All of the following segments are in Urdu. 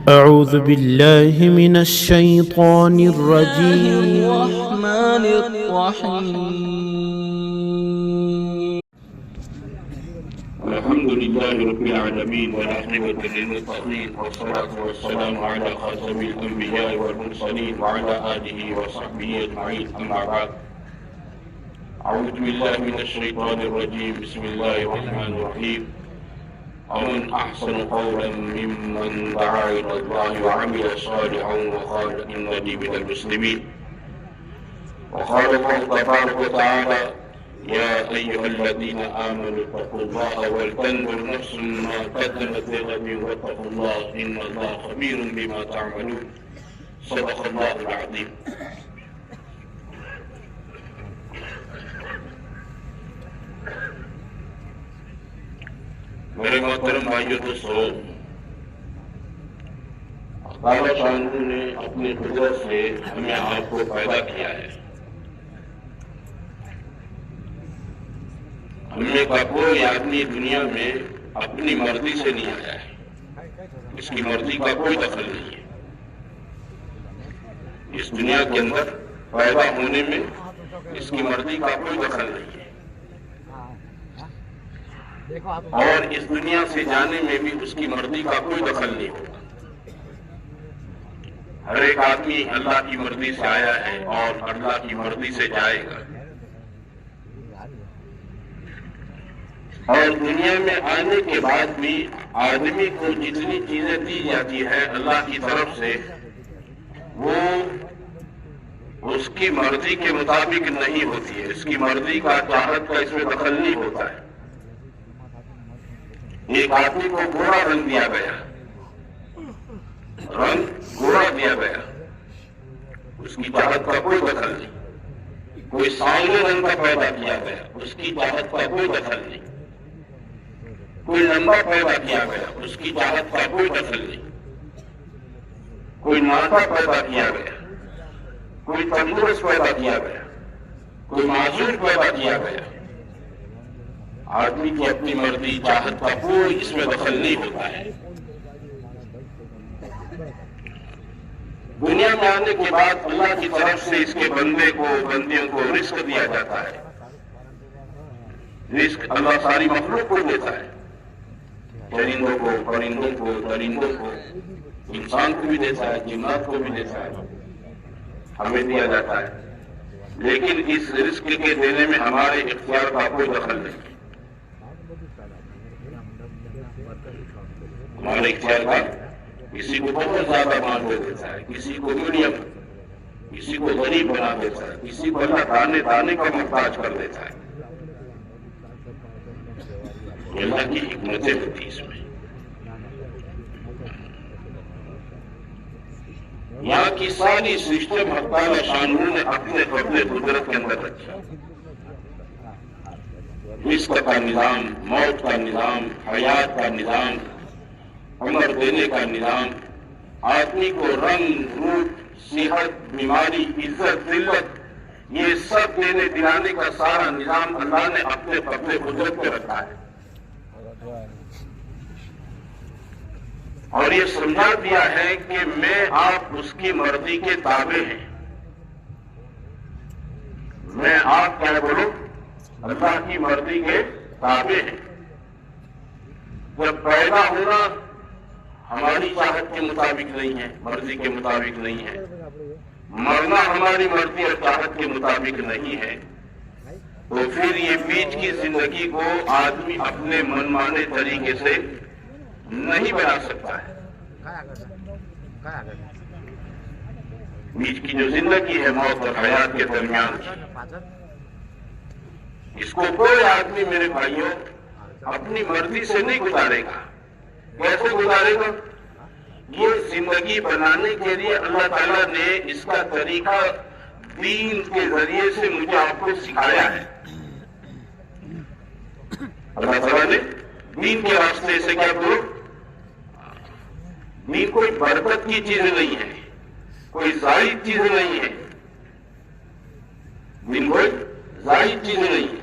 أعوذ بالله من الشيطان الرجيم. الرحمن الرحيم. الحمد لله رب العالمين والعاقبة للمتقين والصلاة والسلام على خاتم الأنبياء والمرسلين وعلى آله وصحبه أجمعين، أما بعد. أعوذ بالله من الشيطان الرجيم. بسم الله الرحمن الرحيم. ومن أحسن قولا ممن دعا إلى الله وعمل صالحا وقال إنني من المسلمين. وقال الله تبارك وتعالى: يا أيها الذين آمنوا اتقوا الله ولتنظر نفس ما قدمت لغد واتقوا الله إن الله خبير بما تعملون. صدق الله العظيم. میرے محترم بھائیوں دوستوں، اللہ شان نے اپنی قدرت سے ہمیں آپ کو پیدا کیا ہے. ہم میں کا کوئی آدمی دنیا میں اپنی مرضی سے نہیں آیا ہے. اس کی مرضی کا کوئی دخل نہیں ہے. اس دنیا کے اندر پیدا ہونے میں اس کی مرضی کا کوئی دخل نہیں ہے، اور اس دنیا سے جانے میں بھی اس کی مرضی کا کوئی دخل نہیں ہوگا. ہر ایک آدمی اللہ کی مرضی سے آیا ہے اور اللہ کی مرضی سے جائے گا. اور دنیا میں آنے کے بعد بھی آدمی کو جتنی چیزیں دی جاتی ہے اللہ کی طرف سے، وہ اس کی مرضی کے مطابق نہیں ہوتی ہے. اس کی مرضی کا چاہت کا اس میں دخل نہیں ہوتا ہے. ایک آدمی کو گورا رنگ دیا گیا، رنگ گورا دیا گیا، اس کی چاہت کا کوئی دخل نہیں. کوئی سانولے رنگ کا پیدا کیا گیا، اس کی چاہت کا کوئی دخل نہیں. کوئی لمبا پیدا کیا گیا، اس کی چاہت کا کوئی دخل نہیں. کوئی ناٹا پیدا کیا گیا، کوئی تندرست پیدا کیا گیا، کوئی معذور پیدا کیا گیا. آدمی کی اپنی مرضی چاہت کا کوئی اس میں دخل نہیں ہوتا ہے. دنیا میں آنے کے بعد اللہ کی طرف سے اس کے بندیوں کو رزق دیا جاتا ہے. رزق اللہ ساری مخلوق کو دیتا ہے، چرندوں کو، پرندوں کو، درندوں کو، انسان کو بھی دیتا ہے، جنات کو بھی دیتا ہے، ہمیں دیا جاتا ہے. لیکن اس رزق کے دینے میں ہمارے اختیار کا کوئی دخل نہیں. ہمارے اختیار کا کسی کو بہت زیادہ مال دے دیتا ہے، کسی کو میڈیم، کسی کو غریب بنا دیتا ہے، کسی کو اللہ دانے دانے کا محتاج کر دیتا ہے. اللہ کی حکمتیں ہوتی اس میں. یہاں کی ساری سسٹم اللہ شانوں نے اپنے قدرت کے اندر رکھی. رزق کا نظام، موت کا نظام، حیات کا نظام، عمر دینے کا نظام، آدمی کو رنگ روپ، صحت، بیماری، عزت، ذلت، یہ سب دینے دلانے کا سارا نظام اللہ نے اپنے قدرت پہ رکھا ہے. اور یہ سمجھا دیا ہے کہ میں آپ اس کی مرضی کے تابع ہیں. میں آپ کیا بولوں؟ اللہ کی مرضی کے تابع ہیں. جب پیدا ہونا ہماری چاہت کے مطابق نہیں ہے، مرضی کے مطابق نہیں ہے، مرنا ہماری مرضی اور چاہت کے مطابق نہیں ہے، تو پھر یہ بیچ کی زندگی کو آدمی اپنے من مانے طریقے سے نہیں بنا سکتا ہے. بیچ کی جو زندگی ہے موت اور حیات کے درمیان، اس کو کوئی آدمی میرے بھائیوں اپنی مرضی سے نہیں گزارے گا. کیسے گزارے گا؟ یہ زندگی بنانے کے لیے اللہ تعالیٰ نے اس کا طریقہ دین کے ذریعے سے مجھے آپ کو سکھایا ہے. اللہ تعالیٰ نے دین کے راستے سے کیا کرو؟ دین کوئی برکت کی چیز نہیں ہے، کوئی زائد چیز نہیں ہے. دین کوئی زائد چیز نہیں ہے.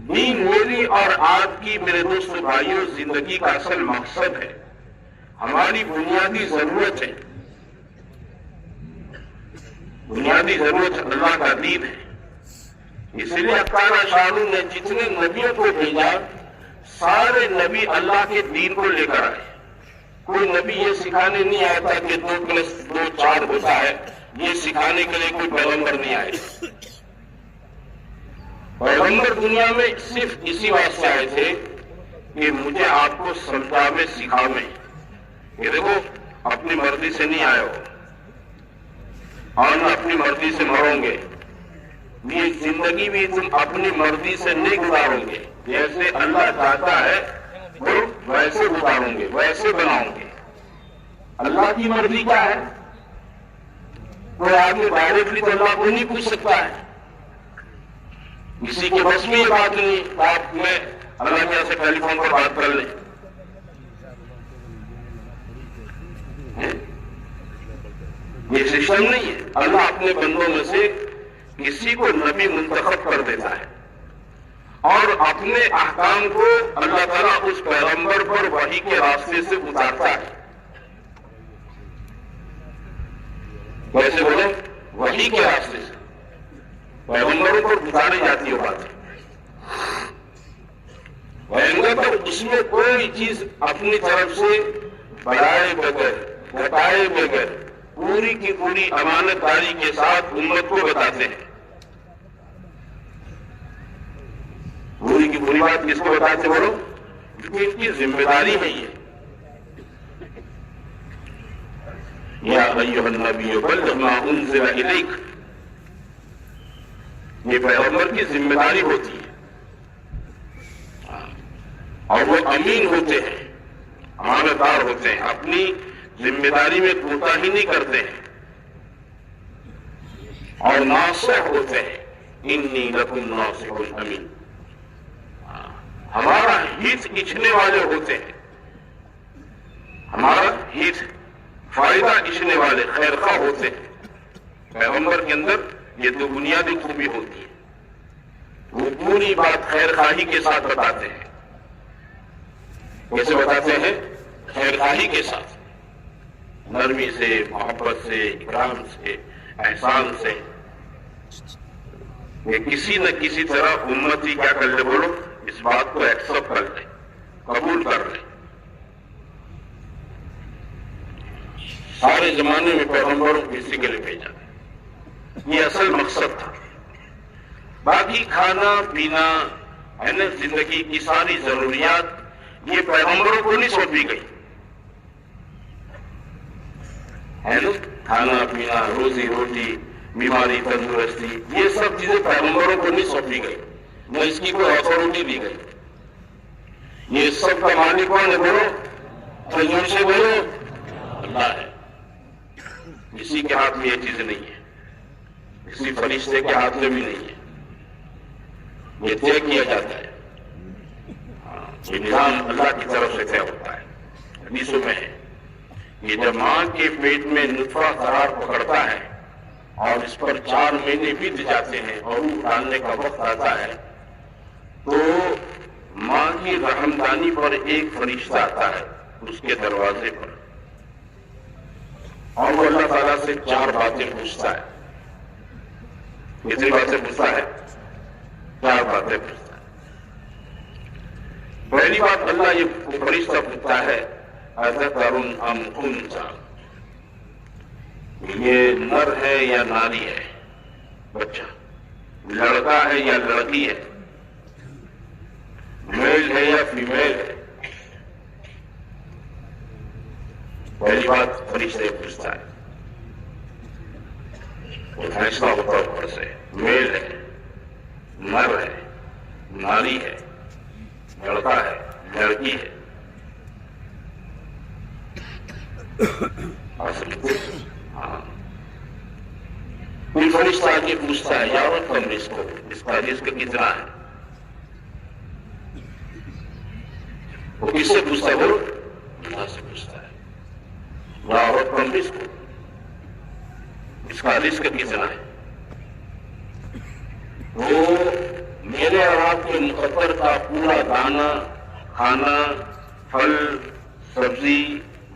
دین میری اور آپ کی، میرے دوست بھائیوں، زندگی کا اصل مقصد ہے. ہماری بنیادی ضرورت ہے، بنیادی ضرورت اللہ کا دین ہے. اس لیے اکارا شاہ نے جتنے نبیوں کو بھیجا سارے نبی اللہ کے دین کو لے کر آئے. کوئی نبی یہ سکھانے نہیں آیا تھا کہ 2+2=4 ہوتا ہے، یہ سکھانے کے لیے کوئی پیغمبر نہیں آئے. پیغمبر دنیا میں صرف اسی واسطے آئے تھے کہ مجھے آپ کو سمجھاوے سکھاوے. یہ دیکھو اپنی مرضی سے نہیں آئے ہو اور نہ اپنی مرضی سے مرو گے. یہ زندگی بھی تم اپنی مرضی سے نہیں گزارو گے، جیسے اللہ چاہتا ہے وہ ویسے گزاروں گے، ویسے بناؤں گے. اللہ کی مرضی کیا ہے؟ کوئی آدمی ڈائریکٹلی تو اللہ کو نہیں پوچھ سکتا ہے. کسی کے بس میں یہ بات نہیں آپ میں اللہ میاں سے ٹیلی فون پر بات کر لیں. یہ سسٹم نہیں ہے. اللہ اپنے بندوں میں سے کسی کو نبی منتخب کر دیتا ہے اور اپنے احکام کو اللہ تعالیٰ اس پیغمبر پر وحی کے راستے سے اتارتا ہے. کیسے بولے؟ وحی کے راستے سے پیغمبروں پر اتاری جاتی ہے باتیں. پیغمبر اس میں کوئی چیز اپنی طرف سے بڑھائے بغیر بتائے بغیر پوری کی پوری امانت داری کے ساتھ امت کو بتاتے ہیں. پوری کی پوری بات کس کو بتاتے بولو؟ کیونکہ ان کی ذمہ داری ہے یہ. یا ایھا النبی بلغ ما انزل الیک، یہ پیغمبر کی ذمہ داری ہوتی ہے اور وہ امین ہوتے ہیں، امانت دار ہوتے ہیں، اپنی ذمہ داری میں کوتاہی نہیں کرتے ہیں اور ناصح ہوتے ہیں. انی لکم ناصح امین، ہمارا ہت اچھنے والے ہوتے ہیں، ہمارا ہت فائدہ اچھنے والے خیر خواہ ہوتے ہیں. پیغمبر کے اندر یہ دو بنیادی خوبی ہوتی ہے. وہ پوری بات خیر خواہی کے ساتھ بتاتے ہیں. کیسے بتاتے ہیں؟ خیر خواہی کے ساتھ، نرمی سے، محبت سے، اکرام سے، احسان سے. کہ کسی نہ کسی طرح امتی کیا کر لے بولو؟ اس بات کو ایکسپٹ کر لے، قبول کر لے. سارے زمانے میں پیغمبروں کو اسی کے لیے بھیجا، یہ اصل مقصد تھا. باقی کھانا پینا ہے نا، زندگی کی ساری ضروریات یہ پیغمبروں کو نہیں سونپی گئی ہے نا. کھانا پینا، روزی روٹی، بیماری، تندرستی، یہ سب چیزیں پیغمبروں کو نہیں سونپی گئی، نہ اس کی کوئی اتھارٹی دی گئی. یہ سب کا مالک کون ہے بولو؟ تو زور سے بولو، اللہ ہے. کسی کے ہاتھ میں یہ چیز نہیں ہے، کسی فرشتے کے ہاتھ میں بھی نہیں ہے. یہ طے کیا جاتا ہے، یہ نظام اللہ کی طرف سے طے ہوتا ہے. حدیثوں میں ہے یہ جب ماں کے پیٹ میں نطفہ قرار پکڑتا ہے اور اس پر 4 مہینے بیت جاتے ہیں اور روح ڈالنے کا وقت آتا ہے تو ماں کی رحمدانی پر ایک فرشتہ آتا ہے اس کے دروازے پر اور وہ اللہ تعالیٰ سے 4 باتیں پوچھتا ہے. کتنی باتیں پوچھتا ہے؟ 4 باتیں پوچھتا ہے. پہلی بات اللہ یہ فرشتہ پوچھتا ہے اذکر ام انثی، یہ نر ہے یا ناری ہے بچہ، لڑکا ہے یا لڑکی ہے، میل ہے یا فیمیل ہے. پہلی بات فرشتے پوچھتا ہے، وہ فیصلہ ہوتا ہے اوپر سے، میل ہے، نر ہے، ناری ہے، لڑکا ہے، لڑکی ہے. ہاں کوئی فرشتہ آگے پوچھتا ہے یا رقم اس کا رزق کتنا ہے. وہ کس سے پوچھتا ہے؟ وہ اللہ سے پوچھتا ہے. یا رقم اس کا رزق کتنا ہے. وہ میرے اور آپ کے مقدر کا پورا دانا، کھانا، پھل، سبزی،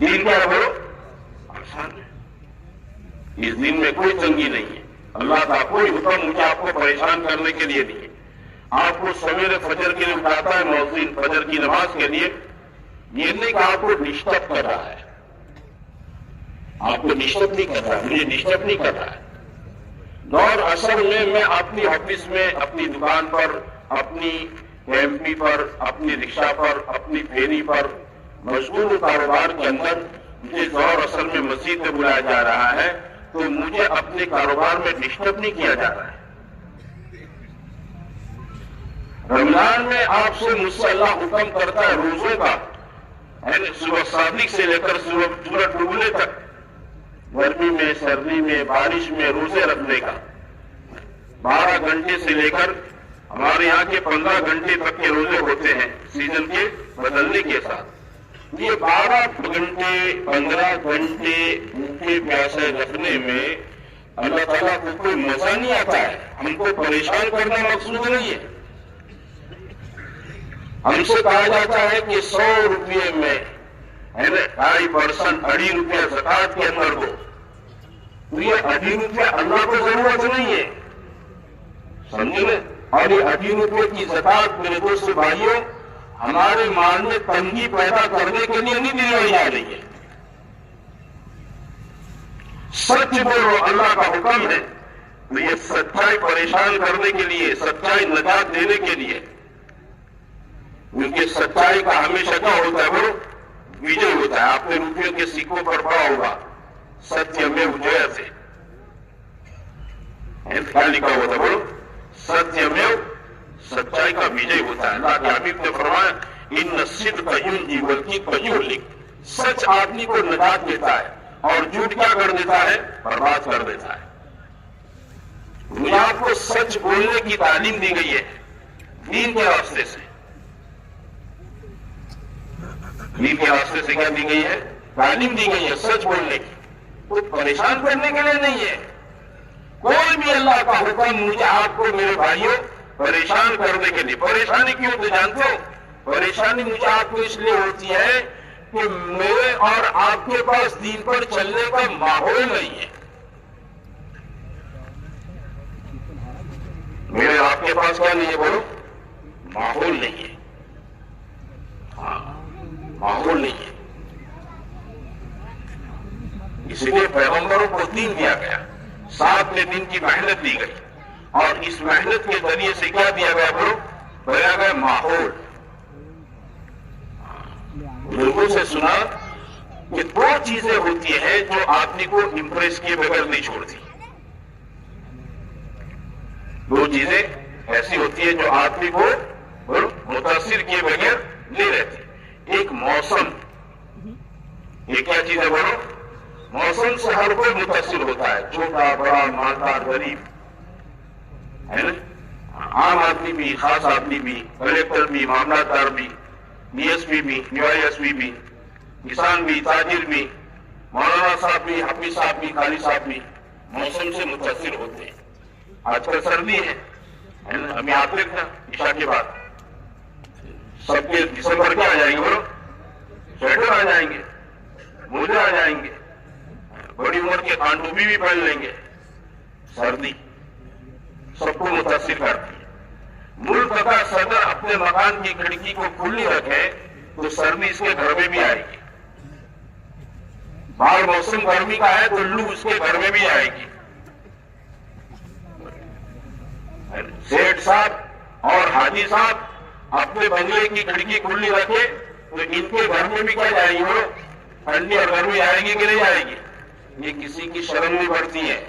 دین کیا ہے بولو؟ آسان ہے. اس دین میں کوئی تنگی نہیں ہے. اللہ کا کوئی حکم مجھے آپ کو پریشان کرنے کے لیے نہیں ہے. آپ کو سویرے فجر کے لیے اٹھاتا ہے مؤذن فجر کی نماز کے لیے، یہ نہیں کہ آپ کو ڈسٹرب کر رہا ہے. آپ کو ڈسٹرب نہیں کر رہا ہے، مجھے ڈسٹرب نہیں کر رہا ہے. دور اصل میں اپنی آفس میں، اپنی دکان پر، اپنی ایمپی پر، اپنی رکشا پر، اپنی پھیری پر مشغول کاروبار کے اندر مجھے دور اصل میں مسجد میں بلایا جا رہا ہے تو مجھے اپنے کاروبار میں ڈسٹرب نہیں کیا جا رہا ہے. رمضان میں آپ سے مجھ سے اللہ حکم کرتا ہے روزوں کا، صبح صادق سے لے کر سورج ڈوبنے تک، گرمی میں، سردی میں، بارش میں روزے رکھنے کا. 12 گھنٹے سے لے کر ہمارے یہاں کے 15 گھنٹے تک کے روزے ہوتے ہیں سیزن کے بدلنے کے ساتھ. یہ 12 گھنٹے 15 گھنٹے بھوکے پیاسے رکھنے میں اللہ تعالیٰ کو کوئی مزہ نہیں آتا ہے. ہم کو پریشان کرنا مقصود نہیں ہے. ہم سے کہا جاتا ہے کہ 100 روپئے میں 2.5% 2.5 روپیہ زکات کے اندر دو. تو یہ 2.5 روپیہ اللہ کو ضرورت نہیں ہے، سمجھے؟ اور یہ 2.5 روپئے کی زکات میرے دوست بھائیوں ہمارے مال میں تنگی پیدا کرنے کے لیے نہیں دلائی جا رہی ہے. سچ بولو، اللہ کا حکم ہے. تو یہ سچائی پریشان کرنے کے لیے، سچائی نجات دینے کے لیے. کیونکہ سچائی کا ہمیشہ کیا ہوتا ہے وہ وجے ہوتا ہے. آپ نے روپیوں کے سکوں پر پڑھا ہوگا ستیمیو جیتے، کیا لکھا ہوتا ہے بولو؟ ستیمیو، سچائی کا وجے ہوتا ہے. اللہ کے حبیب نے فرمایا ان الصدق ینجی والکذب یہلک. سچ آدمی کو نجات دیتا ہے اور جھوٹ کیا کر دیتا ہے؟ برباد کر دیتا ہے. مجھے آپ کو سچ بولنے کی تعلیم دی گئی ہے دین کے راستے سے. دین کے راستے سے کیا دی گئی ہے؟ تعلیم دی گئی ہے سچ بولنے کی. کوئی پریشان کرنے کے لیے نہیں ہے. کوئی بھی اللہ کا حکم مجھے آپ کو میرے بھائیوں پریشان کرنے کے لیے. پریشانی کیوں تو جانتے ہو؟ پریشانی مجھے آپ کو اس لیے ہوتی ہے کہ میرے اور آپ کے پاس دین پر چلنے کا ماحول نہیں ہے. میرے آپ کے پاس کیا نہیں ہے بولو؟ ماحول نہیں ہے. ہاں، ماحول نہیں ہے. اس لیے پیغمبروں کو دین دیا گیا، ساتھ میں دین کی محنت دی گئی، اور اس محنت کے ذریعے سے کیا دیا گیا بولو؟ دیا گیا ماحول. لوگوں سے سنا کہ 2 چیزیں ہوتی ہیں جو آدمی کو امپریس کیے بغیر نہیں چھوڑتی. 2 چیزیں ایسی ہوتی ہیں جو آدمی کو متاثر کیے بغیر نہیں رہتی. ایک موسم. یہ کیا چیز ہے بولو؟ موسم سے ہر کوئی متاثر ہوتا ہے، چھوٹا بڑا، مالدار غریب، ہے نا؟ عام آدمی بھی، خاص آدمی بھی، کلیکٹر بھی، معاملات دار بھی، ڈی ایس پی بھی، ڈی وائی ایس پی بھی، کسان بھی، تاجر بھی، مولانا صاحب بھی، حافظ صاحب بھی، قاری صاحب بھی موسم سے متاثر ہوتے ہیں. آج کل سردی ہے نا؟ ابھی آپ دیکھنا عشاء کے بعد سب کے جسم پر کیا آ جائیں گے بولو؟ سویٹر آ جائیں گے، موزے آ جائیں گے، بڑی عمر کے کانٹوبی بھی پہن لیں گے. سردی سب کو متاثر کرتی ہے. ملک کا صدر اپنے مکان کی کھڑکی کو کھلی رکھے تو سردی اس کے گھر میں بھی آئے گی. باہر موسم گرمی کا ہے تو لو اس کے گھر میں بھی آئے گی. سیٹ صاحب اور حاجی صاحب اپنے بنگلے کی کھڑکی کھلی رکھے تو ان کے گھر میں بھی کیا جائے گی وہ؟ ٹھنڈی اور گرمی آئے گی کہ نہیں آئے گی؟ یہ کسی کی شرم نہیں پڑتی ہے.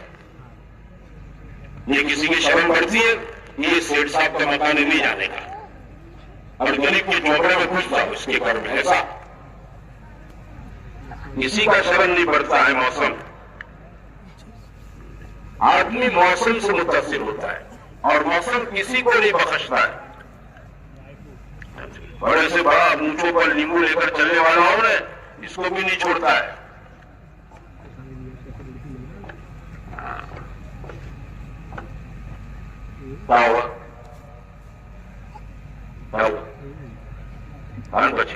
یہ کسی کی شرم پڑتی ہے؟ یہ سیٹ صاحب کا مکان نہیں جانے کا، اور غریب کے جھوپڑے میں گھس جاؤ اس کے گھر میں. ایسا کسی کا شرم نہیں پڑتا ہے. موسم، آدمی موسم سے متاثر ہوتا ہے اور موسم کسی کو نہیں بخشتا ہے. بڑے سے بڑا مونچھوں پر نیمبو لے کر چلنے والا ہو نا، اس کو بھی نہیں چھوڑتا ہے. کیا ہوا؟ کان بچے.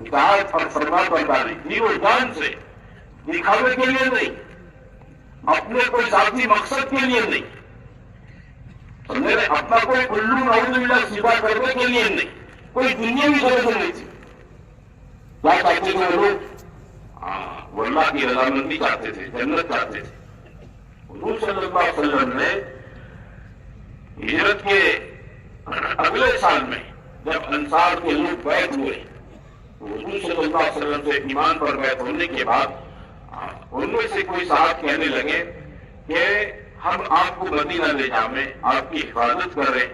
اطاعت اور فرما برداری دین و جان سے، دکھاوے کے لیے نہیں، اپنے کوئی ذاتی مقصد کے لیے نہیں، سمجھے، اپنا کوئی الو نعوذ باللہ سیدھا کرنے کے لیے نہیں، کوئی دنیاوی غرض نہیں تھی. کیا چاہتے تھے وہ لوگ؟ وہ اللہ کی رضامندی چاہتے تھے، جنت چاہتے تھے. حضور صلی اللہ علیہ وسلم نے ہجرت کے اگلے سال میں جب انصار کے لوگ بیعت ہوئے، حضور صلی اللہ علیہ وسلم سے ایمان پر بیعت ہونے کے بعد ان میں سے کوئی صاحب کہنے لگے کہ ہم آپ کو مدینہ لے جائیں، آپ کی حفاظت کریں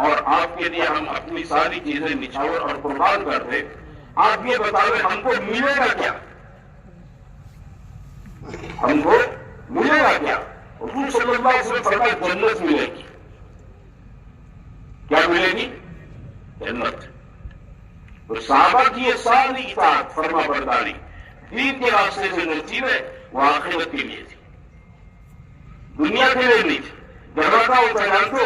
اور آپ کے لیے ہم اپنی ساری چیزیں نچھاور اور قربان کر دیں. آپ یہ بتائیں ہم کو ملے گا کیا؟ ہم کو ملے گا کیا؟ حضور صلی اللہ علیہ وسلم فرمایا جنت ملے گی. کیا ملے گی؟ جنت. تو صحابہ کی یہ ساری اطاعت فرما برداری دین کے راستے سے جو تھی وہ آخرت کے لیے تھی، دنیا کے لیے نہیں تھی. دروازہ ہوتا جان تو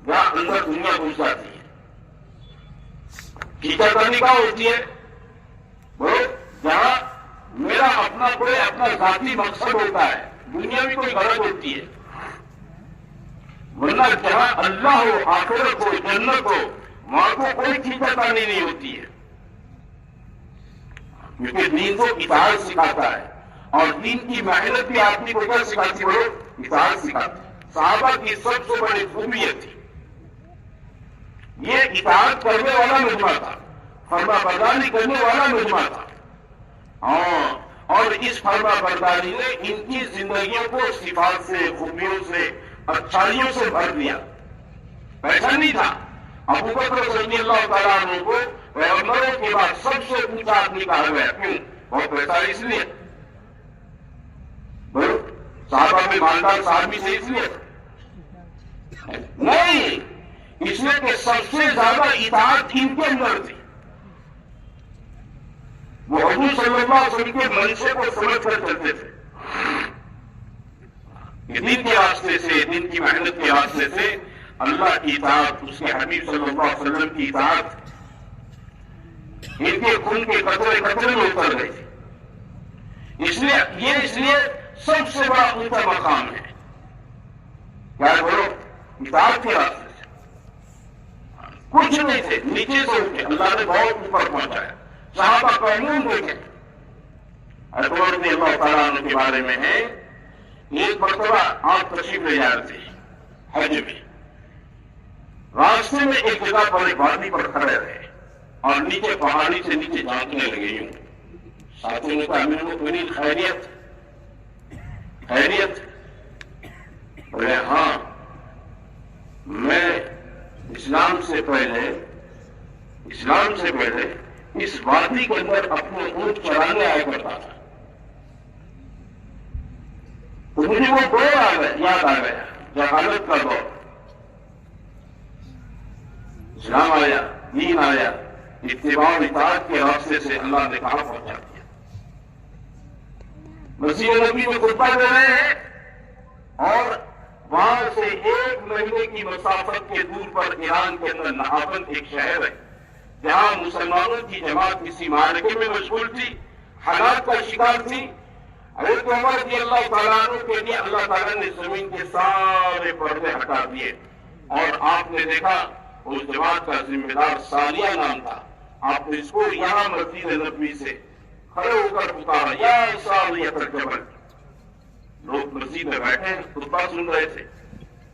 جہاں اندر دنیا گھس جاتی ہے. کھینچا کرنی کا ہوتی ہے وہ جہاں میرا اپنا ذاتی مقصد ہوتا ہے، دنیا میں کوئی غرض ہوتی ہے. ورنہ جہاں اللہ ہو، آخرت ہو، جنت ہو، وہاں کو کوئی کھینچا کرنی نہیں ہوتی ہے. کیونکہ دین کو اطاعت سکھاتا ہے اور دین کی محنت بھی آدمی کو کیا سکھاتی ہو؟ اطاعت سکھاتی. صحابہ کی سب سے بڑی خوبی یہ تھی، یہ اطاعت کرنے والا مجمع تھا، فرما برداری کرنے والا مجمع تھا. اور اس فرما برداری نے ان کی زندگیوں کو صفات سے، خوبیوں سے، اچھائیوں سے بھر دیا. پیسہ نہیں تھا. ابو بکر رضی اللہ تعالیٰ عنہ کو پیغمبروں کے بعد سب سے اونچا آدمی کہا گیا. کیوں؟ بہت پیسہ اس لیے. صحابہ میں مالدار آدمی سے اس لیے نہیں، اس لیے کہ سب سے زیادہ اطاعت ان کے اندر تھی. وہ حضور صلی اللہ علیہ وسلم کے منشے کو سمجھ کر چلتے تھے. دین کے راستے سے، دین کی محنت کے راستے سے اللہ کی اطاعت، اس کے حبیب صلی اللہ علیہ وسلم کی اطاعت ان کے خون کے قطرے قطرے میں اتر گئے تھے. اس لیے سب سے بڑا اونچا مقام ہے. کیا بولو؟ اطاعت کے راستے سے کچھ نہیں تھے، نیچے سے اٹھے، اللہ نے بہت اوپر پہنچایا. صحابہ قانون دیکھے. عمر رضی اللہ تعالیٰ عنہ کے بارے میں ہے، ایک مرتبہ آپ تشریف لے جا رہے تھے حج میں. راستے میں ایک جگہ پر ایک وادی پر کھڑے رہے اور نیچے پہاڑی سے نیچے جھانکنے لگے. یوں ساتھیوں نے کہا امیر المؤمنین خیریت خیریت؟ بولے ہاں، میں اسلام سے پہلے اس وادی کے اندر اپنے اونٹ چرانے آیا کرتا تھا. تو مجھے وہ دور یاد آ گیا، جہالت کا دور. اسلام آیا، دین آیا، اتباع و اطاعت کے راستے سے اللہ نے کہاں پہنچا دیا. مسیح نبی میں خطبہ دے رہے ہیں اور وہاں سے 1 مہینے کی مسافت کے دور پر ایران کے اندر نہاون ایک شہر ہے جہاں مسلمانوں کی جماعت کسی معرکے میں مشغول تھی، حالات کا شکار تھی. حضرت عمر رضی اللہ تعالیٰ عنہ کے لیے اللہ تعالیٰ نے زمین کے سارے پردے ہٹا دیے اور آپ نے دیکھا اس جماعت کا ذمہ دار سالیہ نام تھا. آپ نے اس کو یہاں مسجد نبوی سے کھڑے ہو کر پکارا، یا سالیہ الجبل. لوگ مسجد میں بیٹھے خطبہ سن رہے تھے،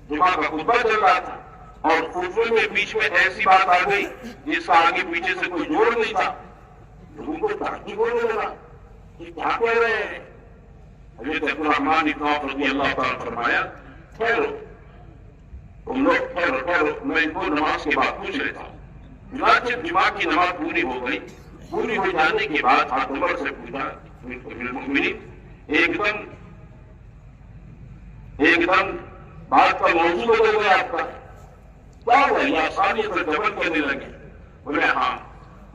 جمعہ کا خطبہ چل رہا تھا اور خطبے میں بیچ میں ایسی بات آ گئی جس کا آگے پیچھے سے کوئی جوڑ نہیں تھا. لوگوں کو تعجب ہونے لگا کہ کیا کہہ رہے ہیں. حضرت عبدالرحمن بن عوف رضی اللہ تعالیٰ فرمایا ٹھہرو تم لوگ، ٹھہرو میں ان کو نماز کے بعد پوچھ لیتا ہوں. چنانچہ جمعہ کی نماز پوری ہو گئی. پوری ہو جانے کے بعد آپ عمر سے پوچھا ایک دم بات کا موضوع بدل گیا آپ کا، کیا ہوا؟ یہ آسانیت پر جبر کرنے لگے. بولے ہاں،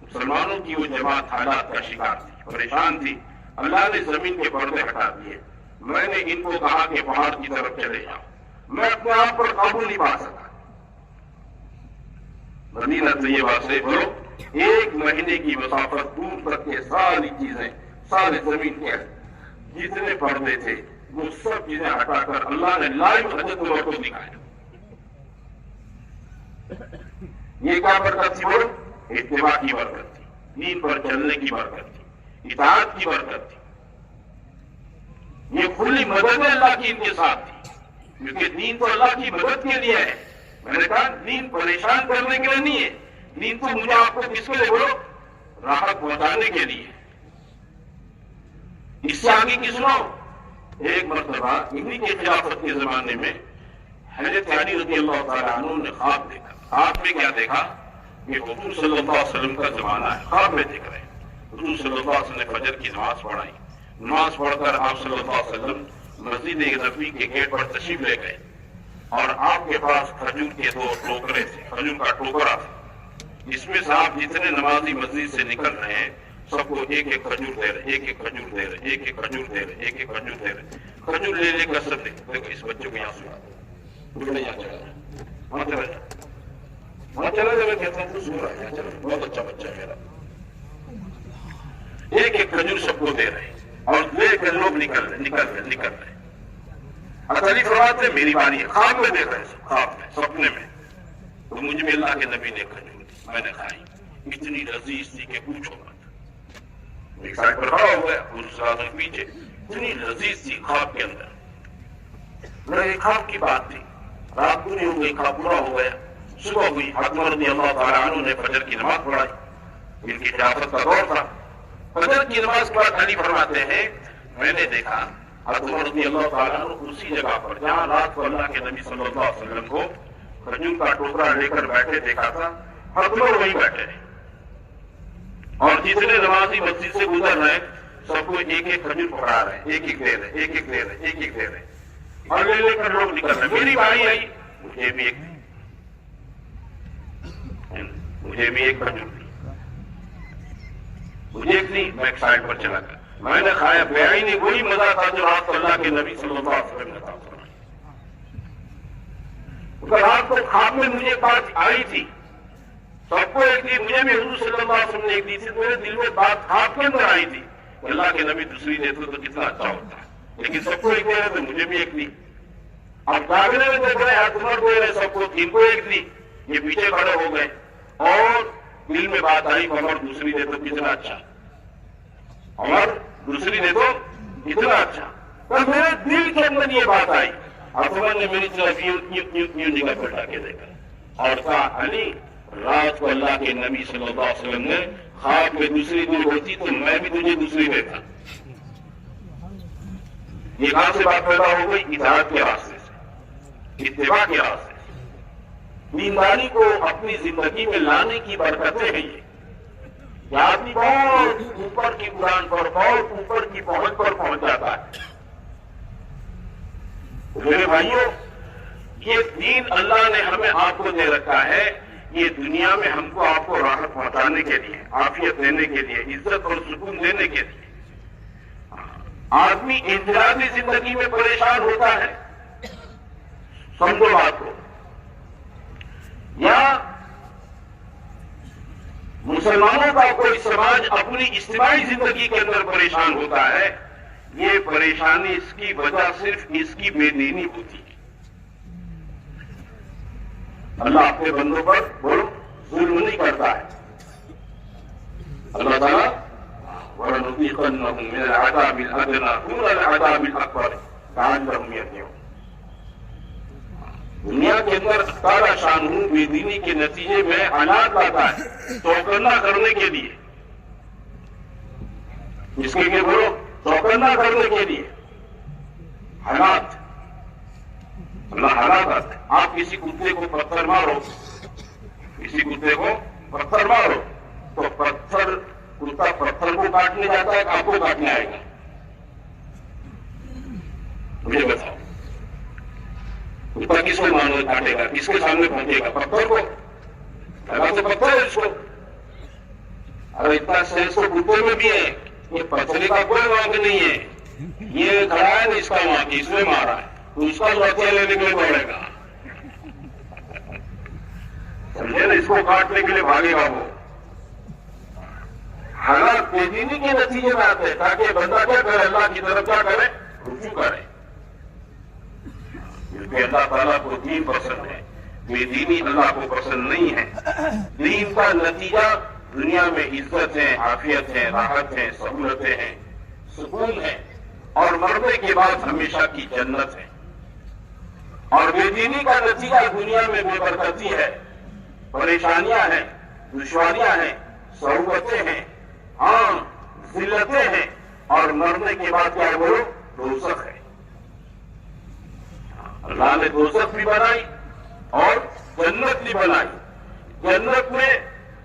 مسلمانوں کی وہ جماعت حالات کا شکار تھی، پریشان تھی، اللہ نے زمین کے پردے ہٹا دیے. میں نے ان کو کہا کہ پہاڑ کی طرف چلے جاؤ. میں اپنے آپ پر قابو نہیں پا سکا. مدینہ طیبہ سے بولو ایک مہینے کی مسافت دور تک کے ساری چیزیں، سارے زمین کے جتنے پردے تھے وہ سب چیزیں ہٹا کر اللہ نے لائیو حضرت عمر کو دکھایا. یہ کیا برکت تھی؟ وہ اتباع کی برکت تھی، دین پر چلنے کی برکت تھی، اطاعت کی برکت تھی. یہ کھلی مدد اللہ کی ان کے ساتھ تھی، کیونکہ دین تو اللہ کی مدد کے لیے ہے. میں نے کہا دین پریشان کرنے کے لیے نہیں ہے، دین تو مجھے آپ کو کس کے لیے بولو؟ راحت پہنچانے کے لیے. اس سے آگے کی سنو. ایک مرتبہ انہی کے خلافت کے زمانے میں حضرت علی رضی اللہ تعالیٰ عنہ نے خواب دیکھا. خواب میں کیا دیکھا؟ کہ حضور صلی اللہ علیہ وسلم کا زمانہ ہے. خواب میں دیکھ رہے ہیں حضور صلی اللہ علیہ وسلم نے فجر کی نماز پڑھائی. نماز پڑھ کر آپ صلی اللہ علیہ وسلم مسجد نبوی کے گیٹ پر تشریف لے گئے اور آپ کے پاس کھجور کے 2 ٹوکرے تھے، کھجور کا ٹوکرا تھا. اس میں سے آپ جتنے نمازی مسجد سے نکل رہے ہیں سب کو ایک ایک کھجور دے رہے، ایک ایک کھجور دے رہے، ایک ایک کھجور دے رہے، ایک ایک کھجور دے رہے. کھجور لے لے کر سب دیکھو اس بچوں کو یہاں سنا وہاں چلا جائے، وہاں چلا جائے. میں کہتا ہوں سن رہا ہے، چلو بہت اچھا بچہ ہے میرا. ایک ایک کھجور سب کو دے رہے اور لے کر لوگ نکل رہے. علی فرماتے ہیں میری باری ہے. خواب میں دیکھ رہے ہیں، خواب میں، سپنے میں. تو مجھ میں اللہ کے نبی نے کھجور دی، میں نے کھائی. اتنی لذیذ تھی کہ پوچھو مت. ایک سائڈ پر کھڑا ہو گیا حضور کے پیچھے. اتنی لذیذ تھی خواب کے اندر. میرے خواب کی بات تھی. رات پوری ہو گئی، خواب پورا ہو گیا. صبح ہوئی، عمر رضی اللہ تعالیٰ عنہ نے فجر کی نماز پڑھائی. ان کی خلافت کا دور تھا. فجر کی نماز کے بعد علی فرماتے ہیں میں نے دیکھا عمر رضی اللہ تعالیٰ عنہ اسی جگہ پر جہاں رات کو اللہ کے نبی صلی اللہ علیہ وسلم کو کھجور کا ٹوکرا لے کر بیٹھے دیکھا تھا، عمر وہیں بیٹھے اور جتنے نمازی مسجد سے گزر رہے سب کو ایک ایک کھجور پکڑا رہے، ایک ایک دے رہے، ایک ایک دے رہے، ایک ایک دے رہے اور لے لے کر لوگ نکل رہے. میری باری آئی، مجھے بھی ایک کھجور دی. مجھے ایک نہیں، میں ایک سائڈ پر چلا گیا. میں نے کھایا، گیا ہی نہیں. وہی مزہ تھا جو رات کو اللہ کے نبی صلی اللہ علیہ وسلم نے کہا. رات کو خواب میں مجھے بات آئی تھی، سب کو ایک دی، مجھے بھی حضور صلی اللہ علیہ وسلم نے ایک دی تھی. میرے دل میں بات خواب کے اندر آئی تھی، اللہ کے نبی دوسری دیتے تو کتنا اچھا ہوتا ہے. لیکن سب کو ایک دے رہے تھے، مجھے بھی ایک دی. اب جاگنے میں دیکھ رہے عمر دے رہے سب کو، 3 کو ایک دی. یہ پیچھے کھڑے ہو گئے اور دل میں بات آئی عمر دوسری دے تو کتنا اچھا، عمر دوسری دے تو کتنا اچھا. پر میرے دل کے اندر یہ بات آئی. عمر نے میری طرف یوں نگاہ بٹھا کے دیکھا اور کہا علی رات کو اللہ کے نبی صلی اللہ علیہ وسلم نے خواب میں دوسری دی ہوتی تو میں بھی تجھے دوسری دیتا. یہ کہاں سے بات پیدا ہو گئی؟ اطاعت کے راستے سے، اتباع کے راستے سے. دینداری کو اپنی زندگی میں لانے کی برکتیں ہیں یہ آدمی بہت اوپر کی اڑان پر، بہت اوپر کی پہنچ پر پہنچ جاتا ہے. میرے بھائیوں، یہ دین اللہ نے ہمیں آپ کو دے رکھا ہے، یہ دنیا میں ہم کو آپ کو راحت پہنچانے کے لیے، عافیت دینے کے لیے، عزت اور سکون دینے کے لیے. آدمی انفرادی زندگی میں پریشان ہوتا ہے، سمجھو بات کو، یا مسلمانوں کا کوئی سماج اپنی اجتماعی زندگی کے اندر پریشان ہوتا ہے. یہ پریشانی اس کی وجہ صرف اس کی بے دینی ہوتی ہے. اللہ اپنے بندوں پر بولو ظلم نہیں کرتا ہے. اللہ تعالیٰ وَلَنُذِيقَنَّهُم مِّنَ الْعَذَابِ الْأَدْنَىٰ دُونَ الْعَذَابِ الْأَكْبَرِ لَعَلَّهُمْ يَرْجِعُونَ. دنیا کے اندر تعالیٰ شانہ بے دینی کے نتیجے میں حالات لاتا ہے چوکنا کرنے کے لیے. جس کے لیے بولو چوکنا کرنے کے لیے حالات، اللہ حالات آتے ہیں. آپ کسی کتے کو پتھر مارو، کسی کتے کو پتھر مارو تو کتا پتھر کو کاٹنے جاتا ہے کہ آپ کو کاٹنے آئے گا؟ مجھے بتاؤ، کتا کس کو مانو کاٹے گا؟ کس کے سامنے پہنچے گا؟ پتھر کو. لگا سے پتھر ہے اس کو. ارے اتنا سینس تو کتے میں بھی ہے. یہ پتھرے کا کوئی وہاں نہیں ہے. یہ کھڑا ہے نا اس کا وہاں کی، اس میں مارا ہے تو اس کا ہتھیار لینے کے لیے دوڑے گا. سمجھے نا، اس کو کاٹنے کے لیے بھاگے گا وہ. حالات بے دینی کے نتیجے میں آتے ہیں، تاکہ بندہ کیا کرے؟ اللہ کی طرف کیا کرے؟ رجوع کرے. کیونکہ اللہ تعالیٰ کو دین پسند ہے، بے دینی اللہ کو پسند نہیں ہے. دین کا نتیجہ دنیا میں عزت ہے، عافیت ہے، راحت ہے، سہولتیں ہیں، سکون ہے، اور مرنے کے بعد ہمیشہ کی جنت ہے. اور بے دینی کا نتیجہ دنیا میں بے برکتی ہے، پریشانیاں ہیں، دشواریاں ہیں، سہولتیں ہیں، ہاں ذلتیں ہیں، اور مرنے کے بعد کیا بولو؟ دوزخ ہے. اللہ نے دوزخ بھی بنائی اور جنت بھی بنائی. جنت میں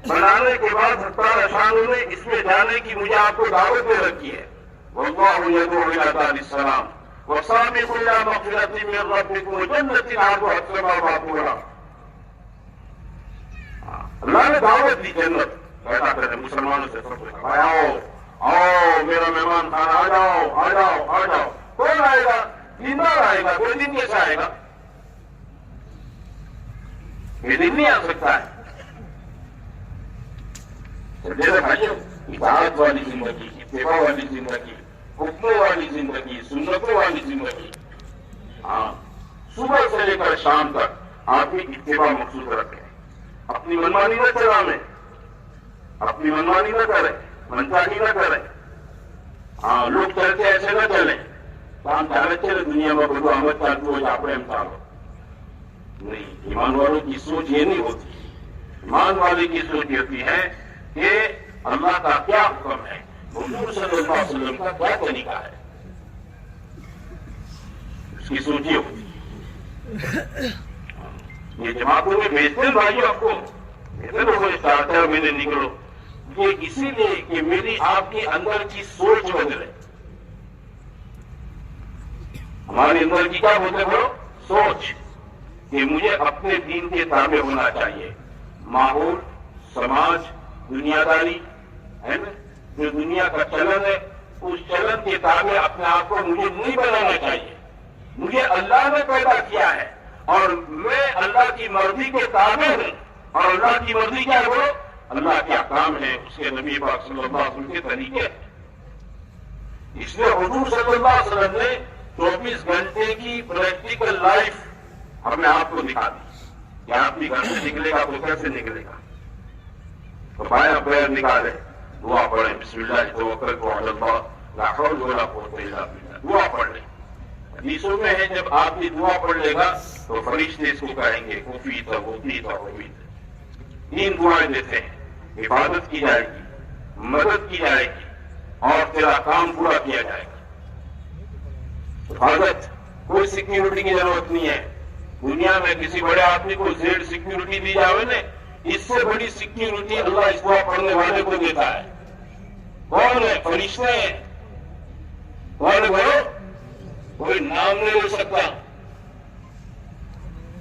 بنانے کے بعد ستار اشانوں نے اس میں جانے کی مجھے آپ کو دعوت دے رکھی ہے. واللہ یدعو الی دار السلام وسابقوا الی مغفرۃ من ربکم وجنۃ عرضها السماوات والارض. اللہ نے دعوت دی جنت. پیدا کرے مسلمانوں سے سب کو آؤ آؤ میرا مہمان خانہ، آ جاؤ آ جاؤ آ جاؤ. کون آئے گا؟ دیندار آئے گا. کوئی دن کیسا آئے گا؟ یہ دن نہیں آ سکتا ہے. اطاعت والی زندگی، اتباع والی زندگی، حکموں والی زندگی، سنتوں والی زندگی. ہاں صبح سے لے کر شام تک آدمی اتباع مقصود رکھے، اپنی منمانی نہ چلانے، اپنی منمانی نہ کرے، منچانی نہ کرے. ہاں لوگ چلتے ایسے نہ چلیں، کام چلے چلے دنیا میں بدو احمد چالو ہو جا پڑے ہم چالو. نہیں، ایمان والوں کی سوچ یہ نہیں ہوتی. ایمان والے کی سوچ یہ ہوتی ہے کہ اللہ کا کیا حکم ہے، حضور صلی اللہ علیہ وسلم کا کیا طریقہ ہے، اس کی سوچ یہ ہوتی ہے. یہ جماعتوں میں بھیجتے ہیں بھائیوں آپ کو، اتنے لوگوں نے چارٹر میں نے نکلو، یہ اسی لیے کہ میری آپ کے اندر کی سوچ بدلے. ہمارے اندر کی کیا بولتے بولو؟ سوچ، کہ مجھے اپنے دین کے تابع ہونا چاہیے. ماحول، سماج، دنیا داری ہے نا، جو دنیا کا چلن ہے اس چلن کے تابع اپنے آپ کو مجھے نہیں بنانا چاہیے. مجھے اللہ نے پیدا کیا ہے اور میں اللہ کی مرضی کے تابع ہوں. اور اللہ کی مرضی کیا ہے بولو؟ اللہ کے احکام ہے، اس کے نبی پاک صلی اللہ علیہ وسلم کے طریقے ہیں. اس لیے حضور صلی اللہ علیہ وسلم نے 24 گھنٹے کی پریکٹیکل لائف ہمیں آپ کو دکھا دی کہ آدمی گھر سے نکلے گا تو کیسے نکلے گا. تو بایاں پیر نکالے، دعا پڑھیں، بسم اللہ توکلت علی اللہ لا حول ولا قوت الا باللہ، دعا پڑھ لیں. حدیثوں میں ہے جب آدمی دعا پڑھ لے گا تو فرشتے اس کو کہیں گے کفیت وقیت وامید. 3 دعائیں دیتے ہیں، حفاظت کی جائے گی، مدد کی جائے گی، اور تیرا کام پورا کیا جائے گا. حفاظت، کوئی سیکیورٹی کی ضرورت نہیں ہے. دنیا میں کسی بڑے آدمی کو زیڈ سیکیورٹی دی جاوے نا، اس سے بڑی سیکیورٹی اللہ اس دعا پڑھنے والے کو دیتا ہے. کون ہے؟ فرشتے ہیں. کون ہے بولو؟ کوئی نام نہیں لے سکتا.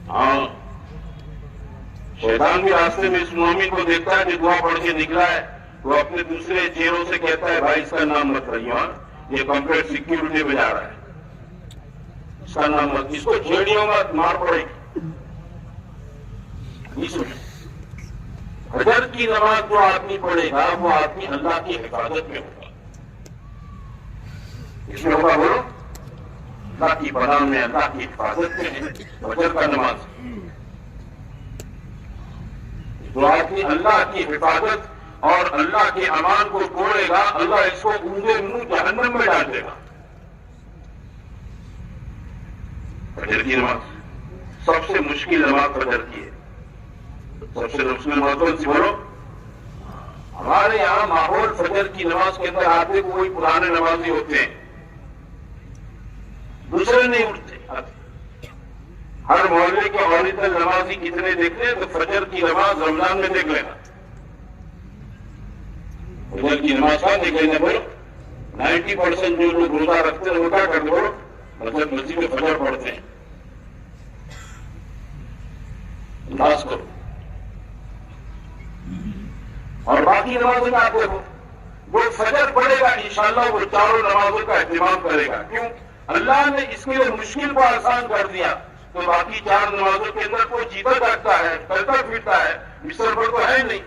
ہاں شیطان بھی راستے میں اس مومن کو دیکھتا ہے جو دعا پڑھ کے نکلا ہے، وہ اپنے دوسرے چہروں سے کہتا ہے بھائی اس کا نام مت رہیو، یہ کمپلیٹ سیکیورٹی میں جا رہا ہے، اس کا نام مت، اس کو چھیڑیوں میں مار پڑے گی. فجر کی نماز جو آدمی پڑھے گا وہ آدمی اللہ کی حفاظت میں ہوگا. اس میں ہوگا بولو؟ اللہ کی پناہ میں، اللہ کی حفاظت میں ہے فجر کا نماز. جو آدمی اللہ کی حفاظت اور اللہ کے امان کو توڑے گا، اللہ اس کو اونگے منہ جہنم میں ڈال دے گا. فجر کی نماز سب سے مشکل نماز فجر کی ہے. سب سے مشکل نماز کون سی بولو؟ ہمارے یہاں ماحول فجر کی نماز کے اندر آتے کوئی پرانے نمازی ہوتے ہیں، دوسرے نہیں اٹھتے. ہر محلے کے اوریجنل نمازی کتنے دیکھ لیں تو فجر کی نماز رمضان میں دیکھ لینا. فجر کی نماز کا دیکھ لینا بولو. 90% جو لوگ روزہ رکھتے ہیں وہ کیا کرتے بولو؟ مطلب مسجد میں فجر پڑھتے ہیں. انداز کرو. اور باقی نمازوں میں آپ دیکھو، وہ فجر پڑھے گا انشاءاللہ وہ چاروں نمازوں کا اہتمام کرے گا. کیوں؟ اللہ نے اس کے مشکل کو آسان کر دیا. تو باقی 4 نمازوں کے اندر کوئی جیتا جاگتا ہے، چلتا پھرتا ہے، بستر پر تو ہے نہیں.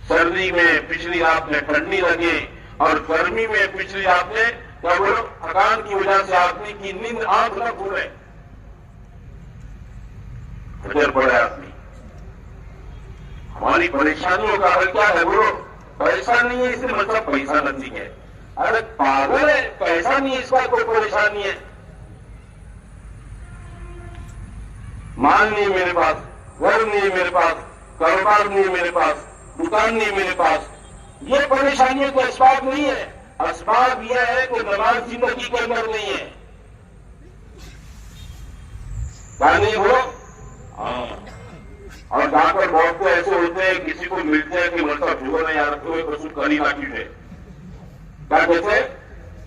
سردی میں پچھلی رات میں ٹھنڈی لگے اور گرمی میں پچھلی رات میں کیا بولو تھکان کی وجہ سے آدمی کی نیند آنکھ نہ کھلے، فجر پڑے آدمی. ہماری پریشانیوں کا حل کیا ہے بولو؟ پیسہ نہیں ہے، اس سے مطلب پیسہ نہیں ہے. ارے پاگل ہے، پیسہ نہیں اس کا کوئی پریشانی ہے. مال نہیں ہے میرے پاس، گھر نہیں ہے میرے پاس، کاروبار نہیں ہے میرے پاس، دکان نہیں ہے میرے پاس، یہ پریشانیوں کے اسباب نہیں ہے. اسباب یہ ہے کہ نماز زندگی کے اندر نہیں ہے. کیا نہیں بولو؟ ہاں. اور جہاں پر بہت سے ایسے ہوتے ہیں کسی کو ملتے ہیں کہ مطلب جو نہیں یار کوئی کچھ کر ہی نہ کیجیے. کیا کہتے ہیں؟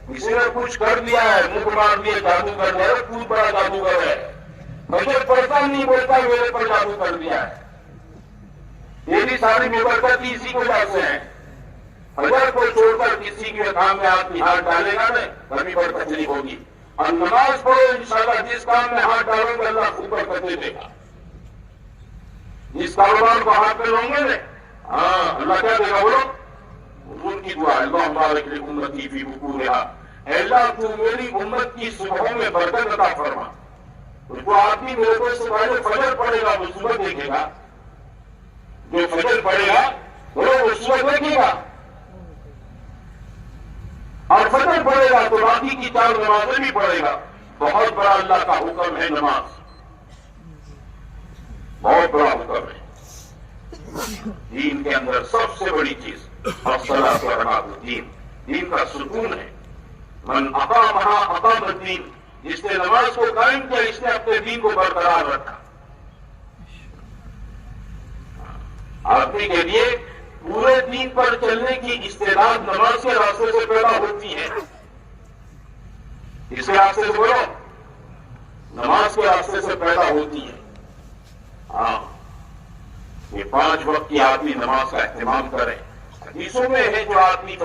کسی نے کچھ کر دیا ہے، منہ مار دیا، جادو کر دیا، خود بڑا جادوگر ہے. مجھے پڑھتا نہیں بولتا میرے پر جادو کر دیا ہے. یہ بھی ساری بےبرکتی اسی کی وجہ سے ہے. فجر کو چھوڑ کر کسی کے کام میں آدمی ہاتھ ڈالے گا نا کبھی برکت نہیں ہوگی. اور نماز پڑھو انشاءاللہ جس کام میں ہاتھ ڈالو گے اللہ خوب برکت دے گا. جس کاروبار کو ہاتھ پہ لوں گے نا ہاں اللہ کیا دے گا بولو؟ حضور کی دعا اللہ بارک لی امتی فی بکورہا، اے اللہ تو میری امت کی صبحوں میں برکت عطا فرما. جو آدمی میرے کو سے پہلے فجر پڑے گا وہ صبح دیکھے گا، جو فجر پڑے گا وہ صبح دیکھے گا، اور فجر پڑے گا تو باقی کی 4 نمازیں بھی پڑھے گا. بہت بڑا اللہ کا حکم ہے نماز، بہت بڑا حکم ہے. دین کے اندر سب سے بڑی چیز الصلاۃ ورحمۃ الدین، دین کا ستون ہے. من اقامہا اقام الدین، جس نے نماز کو قائم کیا اس نے اپنے دین کو برقرار رکھا. آدمی کے لیے پورے دین پر چلنے کی استعداد نماز کے راستے سے پیدا ہوتی ہے. اس راستے سے بولو، نماز کے راستے سے پیدا ہوتی ہے. ہاں یہ 5 وقت کی آدمی نماز کا اہتمام کرے. حدیثوں میں ہے جو آدمی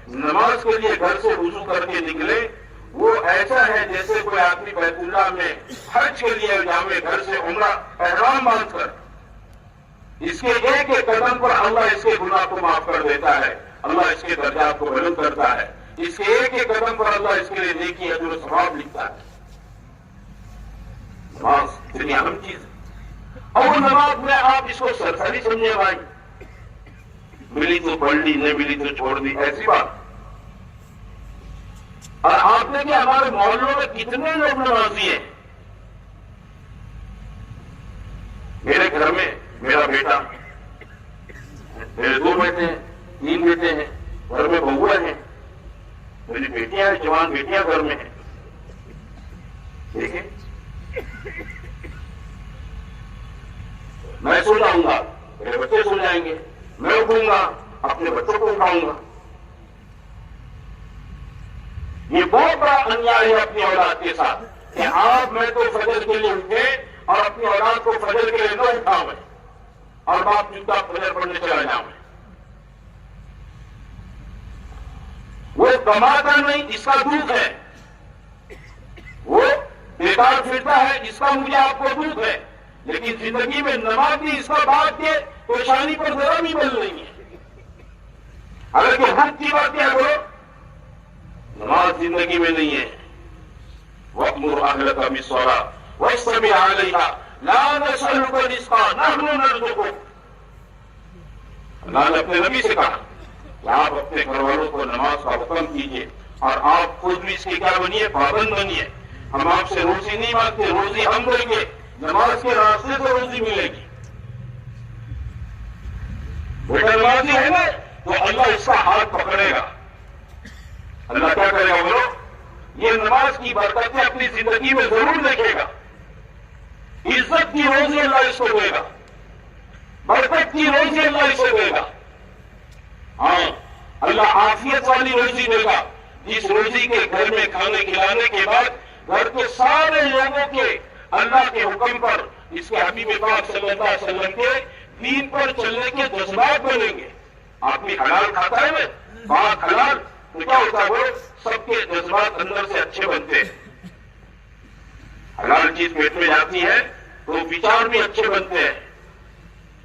نماز کے لیے گھر سے وضو کر کے نکلے وہ ایسا ہے جیسے کوئی آدمی بیت اللہ میں حج کے لیے جامع گھر سے عمرہ احرام باندھ کر اس کے ایک ایک قدم پر اللہ اس کے گناہ کو معاف کر دیتا ہے، اللہ اس کے درجات کو بلند کرتا ہے. اس کے ایک ایک قدم پر اللہ اس کے لیے نیکی اجر و ثواب لکھتا ہے. نماز اتنی اہم چیز ہے. اور نماز میں آپ اس کو سرسری سمجھے بھائی، ملی تو پڑھ لی، نہیں ملی تو چھوڑ دی، ایسی بات. اور آپ نے کہ ہمارے محلوں میں کتنے لوگ نمازی ہیں. میرے گھر میں میرا بیٹا، میرے 2 بیٹے ہیں، 3 بیٹے ہیں، گھر میں بہویں ہیں، میری بیٹیاں ہیں، جوان بیٹیاں گھر میں ہیں. دیکھیں میں سو جاؤں گا، میرے بچے سو جائیں گے، میں اٹھوں گا، اپنے بچوں کو اٹھاؤں گا. یہ بہت بڑا انیائے ہے اپنی اولاد کے ساتھ کہ آپ میں تو فجر کے لیے اٹھے اور اپنی اولاد کو فجر کے لیے نہ اٹھاؤں اور باپ چپتا فجر پڑھنے چلا جاؤں. وہ کماتا نہیں، اس کا دکھ ہے. وہ بیکار پھرتا ہے، اس کا مجھے آپ کو دکھ ہے. لیکن زندگی میں نماز بھی اس کا بات کے پریشانی پر ذرا بھی بل نہیں ہے. اگر کہ حق کی بات کیا بولو، نماز زندگی میں نہیں ہے. وَأْمُرْ أَهْلَكَ بِالصَّلَاةِ وَاصْطَبِرْ عَلَيْهَا لَا نَسْأَلُكَ رِزْقًا نَحْنُ نَرْزُقُكَ. اللہ نے اپنے نبی سے کہا کہ آپ اپنے گھر والوں کو نماز کا حکم کیجیے اور آپ خود بھی اس کی کیا بنیے، پابند بنیے. ہم آپ سے روزی نہیں مانگتے، روزی ہم دیں گے، نماز کے راستے سے روزی ملے گی. بیٹا نمازی ہے نا تو اللہ اس کا ہاتھ پکڑے گا. اللہ کیا کرے گا بولو؟ یہ نماز کی برکتیں اپنی زندگی میں ضرور دیکھے گا. عزت کی روزی اللہ اس کو دے گا، برکت کی روزی اللہ اسے دے گا. ہاں اللہ عافیت والی روزی دے گا، جس روزی کے گھر میں کھانے کھلانے کے بعد گھر کے سارے لوگوں کے اللہ کے حکم پر، اس کے حبیب پاک صلی اللہ علیہ وسلم کے دین پر چلنے کے جذبات بنیں گے. آدمی حلال کھاتا ہے نا، پاک حلال، تو کیا ہوتا ہے سب کے جذبات اندر سے اچھے بنتے ہیں. حلال چیز پیٹ میں جاتی ہے تو وچار بھی اچھے بنتے ہیں.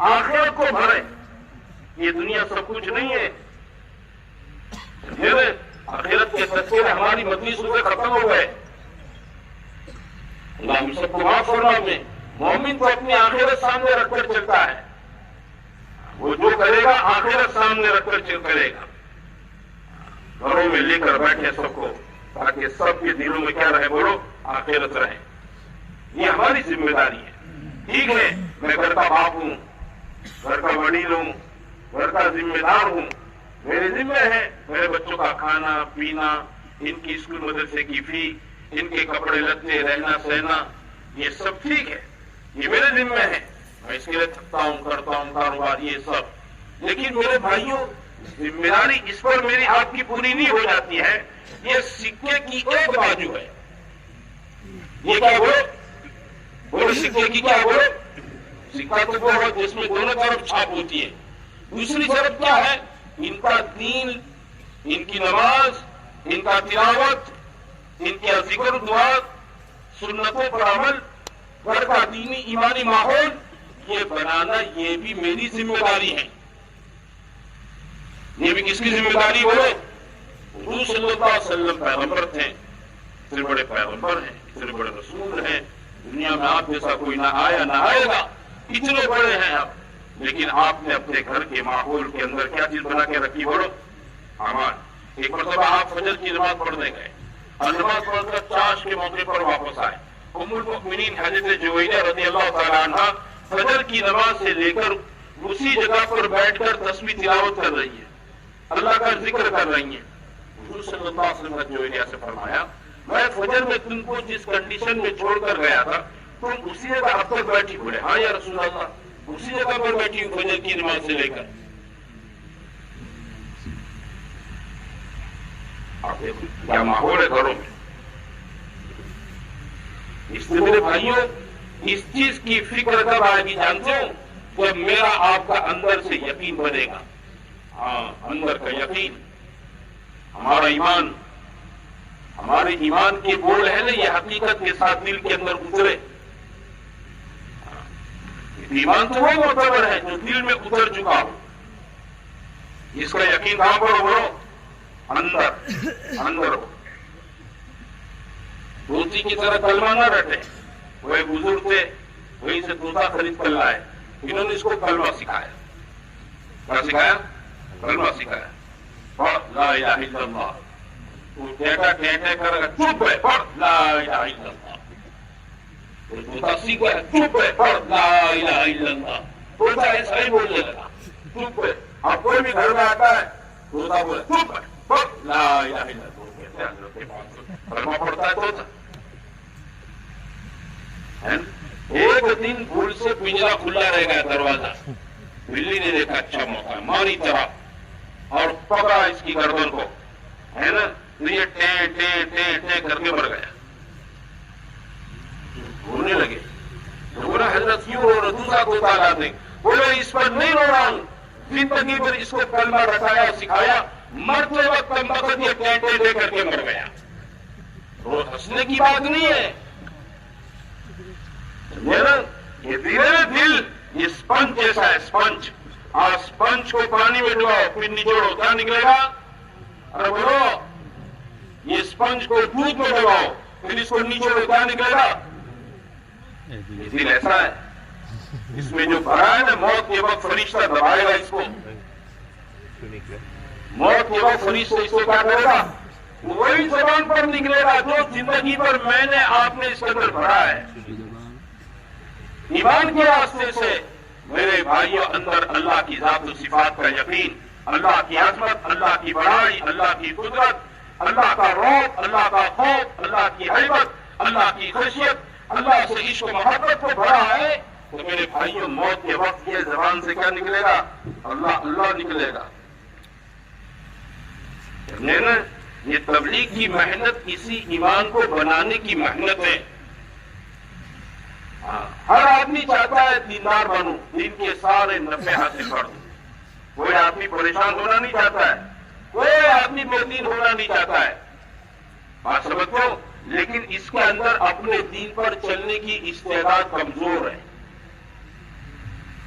آخرت کو بھریں. یہ دنیا سب کچھ نہیں ہے. آخرت کے تذکرے ہماری مجلسوں سے ختم ہو گئے. اللہ ہم سب کو معاف فرمائے. مومن تو اپنی آخرت سامنے رکھ کر چلتا ہے. وہ جو کرے گا آخرت سامنے رکھ کر کرے گا. گھروں میں لے کر بیٹھے سب کو, تاکہ سب کے دلوں میں کیا رہے, بولو, آخرت رہے. یہ ہماری ذمہ داری ہے. ٹھیک ہے, میں گھر کا باپ ہوں, گھر کا وڈیل ہوں, گھر کا ذمہ دار ہوں. میرے ذمہ ہے میرے بچوں کا کھانا پینا, ان کی اسکول مدرسے کی فی, ان کے کپڑے لتے, رہنا سہنا, یہ سب ٹھیک ہے, یہ میرے ذمہ ہے. میں اس کے لیے تھکتا ہوں, کرتا ہوں کاروبار, یہ سب. لیکن میرے بھائیوں, ذمہ داری اس پر میری آپ کی پوری نہیں ہو جاتی ہے. یہ سکے کی ایک بازو ہے. یہ کیا بولو, سکے کی کیا بولو, سکہ تو وہ ہے جس میں دونوں طرف چھاپ ہوتی ہے. دوسری طرف کیا ہے, ان کا دین, ان کی نماز, ان کا تلاوت, ان کے ذکر و دعا, سنتوں پر عمل, گھر کا دینی ایمانی ماحول, یہ بنانا یہ بھی میری ذمہ داری ہے. یہ بھی کس کی ذمہ داری بولو؟ حضور صلی اللہ علیہ وسلم پیغمبر تھے, اتنے بڑے پیغمبر ہیں, اتنے بڑے رسول ہیں. دنیا میں آپ جیسا کوئی نہ آیا نہ آئے گا, اتنے بڑے ہیں آپ. لیکن آپ نے اپنے گھر کے ماحول کے اندر کیا چیز بنا کے رکھی بولو؟ امان. ایک مرتبہ آپ فجر کی نماز پڑھنے گئے, اور نماز پڑھ کر چاش کے موقع پر واپس آئے. ام المؤمنین حضرت جویریہ رضی اللہ تعالیٰ عنہ فجر کی نماز سے لے کر اسی جگہ پر بیٹھ کر تسبیح تلاوت کر رہی ہے, اللہ کا ذکر کر رہی ہیں. حضور صلی اللہ علیہ وسلم نے جویریہ سے فرمایا, میں فجر میں تم کو جس کنڈیشن میں چھوڑ کر گیا تھا تم اسی جگہ اب تک بیٹھی. بولے ہاں یا رسول اللہ, اسی جگہ پر بیٹھی ہوں فجر کی نماز سے لے کر. آپ دیکھو کیا ماحول ہے گھروں میں. اس سے میرے بھائیوں, اس چیز کی فکر کب آئے گی جانتے ہو؟ جب میرا آپ کا اندر سے یقین بنے گا. ہاں, اندر کا یقین, ہمارا ایمان, ہمارے ایمان کے بول ہے نا, یہ حقیقت کے ساتھ دل کے اندر اترے. ایمان تو وہ معتبر ہے جو دل میں اتر چکا ہو. اس کا یقین کہاں پر ہو؟ اندر اندر ہو. دوستی کی طرح کلمہ نہ رٹے. وہ ایک بزرگ تھے, وہیں سے طوطا خرید کر لائے, انہوں نے اس کو کلمہ سکھایا. کیا سکھایا؟ کلمہ سکھایا. پڑھ لا الہ الا اللہ. وہ ٹیٹا ٹیٹے کر گا, چپ ہے, پڑھ لا الہ الا اللہ. طوطا سیکھ گیا, چپ ہے, پڑھ لا الہ الا اللہ. طوطا ایسا ہی بولنے لگا, چپ ہے. اب کوئی بھی گھر میں آتا ہے, طوطا بولے چپ ہے, پڑھ لا الہ الا اللہ. کلمہ پڑھتا ہے طوطا. ایک دن بھول سے پنجرا کھلا رہ گیا, دروازہ. بلی نے دیکھا اچھا موقع, ماری طرح اور پکڑا اس کی گردن کو, ہے نا, یہ ٹیں ٹیں ٹیں ٹیں کر کے مر گیا. رونے لگے. بولا حضرت کیوں رو رہے, دوسرا طوطا لا دیں. بولے اس پر نہیں رو رہا ہوں, زندگی پر اس کو کلمہ رٹایا سکھایا, مرتے وقت مقصد یہ ٹیں ٹیں لے کر کے مر گیا. رو ہنسنے کی بات نہیں ہے. یہ دل یہ اسپنج جیسا ہے, اسپنج. اور اسپنج کو پانی میں ڈباؤ, پھر نچوڑو, کیا نکلے گا؟ ارے بولو, یہ اسپنج کو دودھ میں ڈباؤ, پھر اس کو نچوڑو, کیا نکلے گا؟ یہ دل ایسا ہے, اس میں جو بھرا ہے نا, موت کے وقت فرشتہ دبائے گا اس کو. موت کے وقت فرشتہ اس کو کیا کرے گا؟ وہی زبان پر نکلے گا جو زندگی پر میں نے آپ نے اس کے اندر بھرا ہے. ایمان کے راستے سے میرے بھائیوں اندر اللہ کی ذات و صفات کا یقین, اللہ کی عظمت, اللہ کی بڑائی, اللہ کی قدرت, اللہ کا رعب, اللہ کا خوف, اللہ کی حیبت, اللہ کی خشیت, اللہ سے عشق و محبت کو بھرا ہے. تو میرے بھائیوں موت کے وقت یہ زبان سے کیا نکلے گا؟ اللہ اللہ نکلے گا. یہ تبلیغ کی محنت اسی ایمان کو بنانے کی محنت ہے. ہر آدمی چاہتا ہے دیندار بنوں, دین کے سارے نفع حاصل کر دوں. کوئی آدمی پریشان ہونا نہیں چاہتا ہے, کوئی آدمی بے دین ہونا نہیں چاہتا ہے. بات سمجھتے ہو؟ لیکن اس کے اندر اپنے دین پر چلنے کی استعداد کمزور ہے.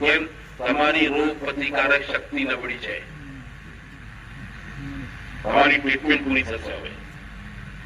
કેમ? તમારી રોગ પ્રતિકારક શક્તિ નબળી છે, તમારી ટ્રીટમેન્ટ પૂરી થશે। હવે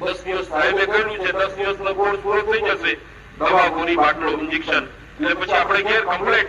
10 દિવસ સાહેબે કર્યું છે, 10 દિવસનો કોર્સ પૂરો થઈ જશે, દવા ગોળી બાટલો ઇન્જેક્શન, એટલે પછી આપણે ઘેર કમ્પ્લેટ।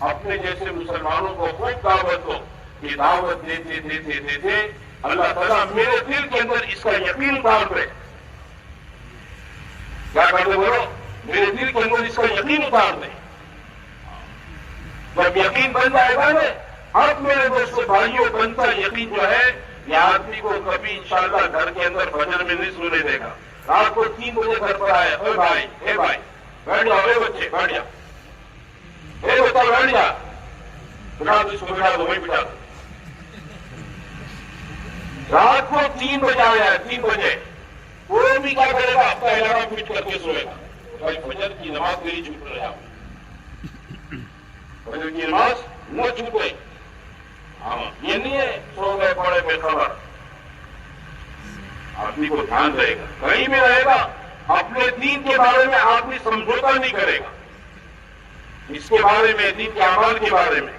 اپنے جیسے مسلمانوں کو خوب دعوت دو. یہ دعوت دیتے دیتے دیتے اللہ تعالیٰ میرے دل کے اندر اس کا یقین اتار دے. کیا کرتے بولو؟ میرے دل کے اندر اس کا یقین اتار دے. جب یقین بن جائے گا نا، اب میرے دوستوں بھائیوں بنتا یقین جو ہے، یہ آدمی کو کبھی انشاءاللہ گھر کے اندر فجر میں نہیں سونے دے گا. رات کو 3 بجے گھر پر آئے، اے بھائی بیٹھ جاؤ، اے بچے بیٹھ جاؤ، اے بچہ بیٹھ جا، بٹھا دو اس کو، بٹھا دو، وہیں بٹھا دو. رات کو 3 بجے آیا ہے، 3 بجے کوئی بھی کیا کرے گا؟ اپنا الارم فٹ کر کے سوئے گا. بھائی فجر کی نماز میری چھوٹ رہے آپ، فجر کی نماز نہ چھوٹے. ہاں یہ نہیں ہے سو گئے پڑے بے خبر. آدمی کو دھیان رہے گا، کہیں بھی رہے گا، اپنے دین کے بارے میں آدمی سمجھوتا نہیں کرے گا. اس کے بارے میں، دین کے اعمال کے بارے میں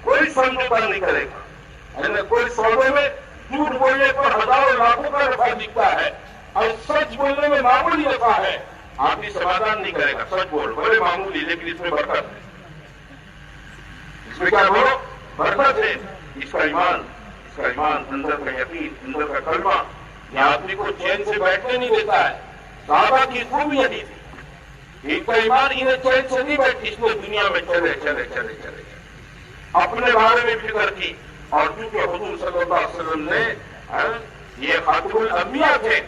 کوئی سمجھوتا نہیں کرے گا. کوئی سودے میں جھوٹ بولنے پر ہزاروں لاکھوں کا نفع دکھتا ہے اور سچ بولنے میں معمولی نفع ہے، آدمی سمادھان نہیں کرے گا. سچ بول بڑے معمولی، لیکن اس میں برکت ہے. اس میں کیا بولو؟ برکت ہے. اس کا ایمان، اندر کا یقین، اندر کا کلمہ، یہ آدمی کو چین سے بیٹھنے نہیں دیتا ہے. صحابہ کی خوبی یہی تھی، ایک کا ایمان انہیں چین سے نہیں بیٹھی، اس نے دنیا میں چلے چلے چلے چلے اپنے بارے میں فکر کی. اور چونکہ حضور صلی اللہ علیہ وسلم نے یہ خاتم الانبیاء تھے،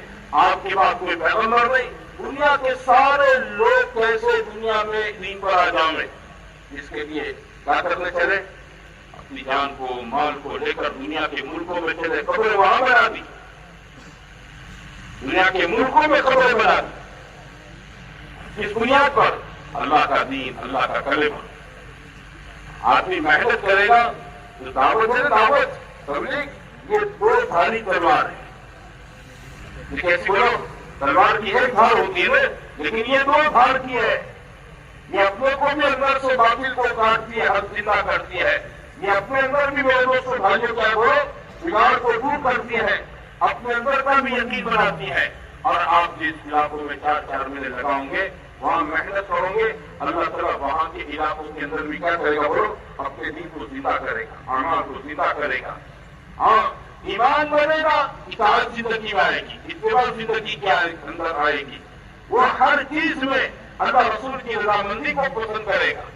آپ کے بعد کوئی پیغمبر نہیں. دنیا کے سارے لوگ کیسے دنیا میں دین پر آ جائیں، اس کے لیے کیا کرنے چلے؟ اپنی جان کو، مال کو لے کر دنیا کے ملکوں میں چلے، قبریں وہاں بنا دی، دنیا کے ملکوں میں قبریں بنا دی. اس بنیاد پر اللہ کا دین، اللہ کا کلمہ. آدمی محنت کرے گا تو دعوت ہے، دعوت تبلیغ یہ 2 دھاری تلوار ہے. کیسی بولو؟ تلوار کی ایک دھار ہوتی ہے، لیکن یہ 2 دھار کی ہے. یہ اپنے کو بھی اندر سے باطل کو کاٹتی ہے، حد زندہ کرتی ہے. یہ اپنے اندر بھی میرے دوستوں بھائیوں کیا ہو بگاڑ کو دور کرتی ہے، اپنے اندر کا بھی یقین بناتی ہے. اور آپ جس علاقوں میں 4 مہینے لگاؤں گے، وہاں محنت کرو گے، اللہ تعالیٰ وہاں کے علاقوں کے اندر بھی کیا کرے گا؟ بولو، اپنے دین کو زندہ کرے گا، اعمال کو زندہ کرے گا. ہاں ایمان بنے گا، اطاعت زندگی میں آئے گی، اتباع زندگی کے اندر آئے گی. وہ ہر چیز میں اللہ رسول کی رضامندی کو پسند کرے گا.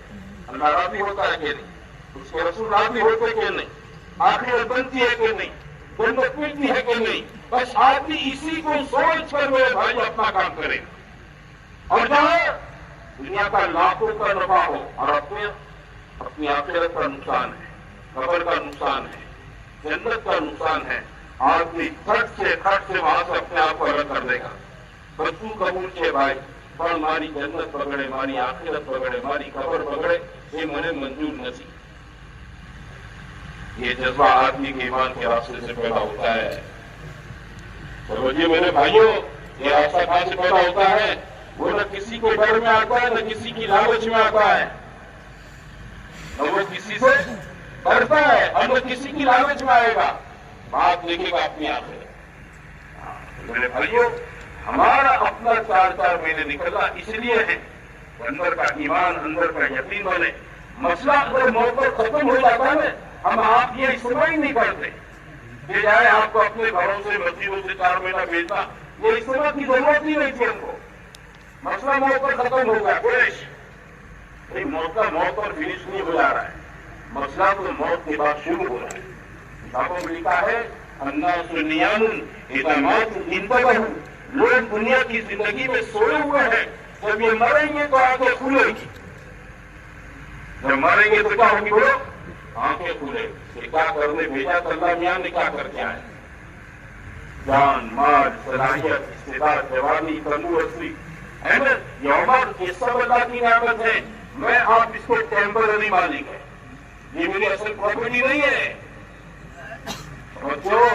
اللہ راضی ہوتا ہے کہ نہیں؟ اس کے رسول راضی ہوتے کہ نہیں؟ آخرت بنتی ہے کہ نہیں؟ جنت ملتی ہے کہ نہیں؟ بس آدمی اسی کو سوچ کر میرے بھائی اپنا کام کرے. اور جہاں دنیا کا لاکھوں کا نفع ہو اور اپنی آخرت کا نقصان ہے، قبر کا نقصان ہے، جنت کا نقصان ہے، آدمی کھٹ سے وہاں سے اپنے آپ کو الگ کر دے گا. بس تو قبول چھے بھائی، پر ماری جنت بگڑے، ماری آخرت بگڑے، ماری قبر بگڑے، یہ منے منظور نصیب. یہ جذبہ آدمی کے ایمان کے راستے سے پیدا ہوتا ہے. سمجھیے میرے بھائیوں، یہ راستہ کہاں سے پیدا ہوتا ہے؟ وہ نہ کسی کے ڈر میں آتا ہے، نہ کسی کی لالچ میں آتا ہے. نہ وہ کسی سے ڈرتا ہے اور نہ کسی کی لالچ میں آئے گا. بات دیکھے گا اپنی آخرت. میرے بھائیوں، ہمارا اپنا 4 مہینے نکلنا اس لیے ہے اندر کا ایمان، اندر کا یقین بنے. مسئلہ اگر موت پر ختم ہو جاتا ہے، ہم آپ یہ استعمال ہی نہیں کرتے کہ جائے آپ کو اپنے گھروں سے مسجدوں سے 4 مہینہ بھیجنا، یہ استعمال کی ضرورت ہی نہیں تھی ہم کو. مسئلہ موت پر ختم ہو گیا، فنش. موت پر فنش نہیں ہو جا رہا ہے، مسئلہ تو موت کے بعد شروع ہو رہا ہے. کتابوں میں لکھا ہے الناس نیام اذا ماتوا انتبہوا، لوگ دنیا کی زندگی میں سوئے ہوئے ہیں، جب یہ مریں گے تو آنکھیں کھلے گی. جب مریں گے تو کیا ہوگی؟ بولو، آنکھیں کھلے. کیا کرنے بھیجا تو اللہ میاں نے کیا کر کے آئے؟ جان، مال، صلاحیت، استعداد، جوانی، تندرستی، احمد، یہ عمر، یہ سب اللہ کی نعمت ہے. میں آپ اس کو ٹیمپرری مالک ہے، یہ میری اصل پراپرٹی نہیں ہے. بچوں،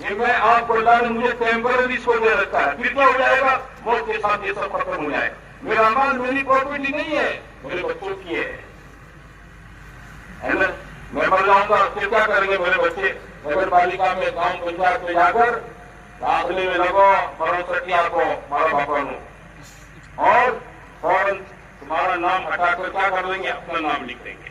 یہ میں آپ کو اللہ نے مجھے ٹیمپرری اس کو دے رکھا ہے. پھر کیا ہو جائے گا؟ موت کے ساتھ یہ سب ختم ہو جائے گا. میرا مال میری پراپرٹی نہیں ہے، میرے بچوں کی ہے. میں مر جاؤں گا، پھر کیا کریں گے میرے بچے؟ نگر پالکا میں، گاؤں پنچایت میں جا کر داخلے میں لگو، مرو سٹیا کو مارا باپا نو، اور فوراً تمہارا نام ہٹا کر کیا کر دیں گے؟ اپنا نام لکھ دیں گے.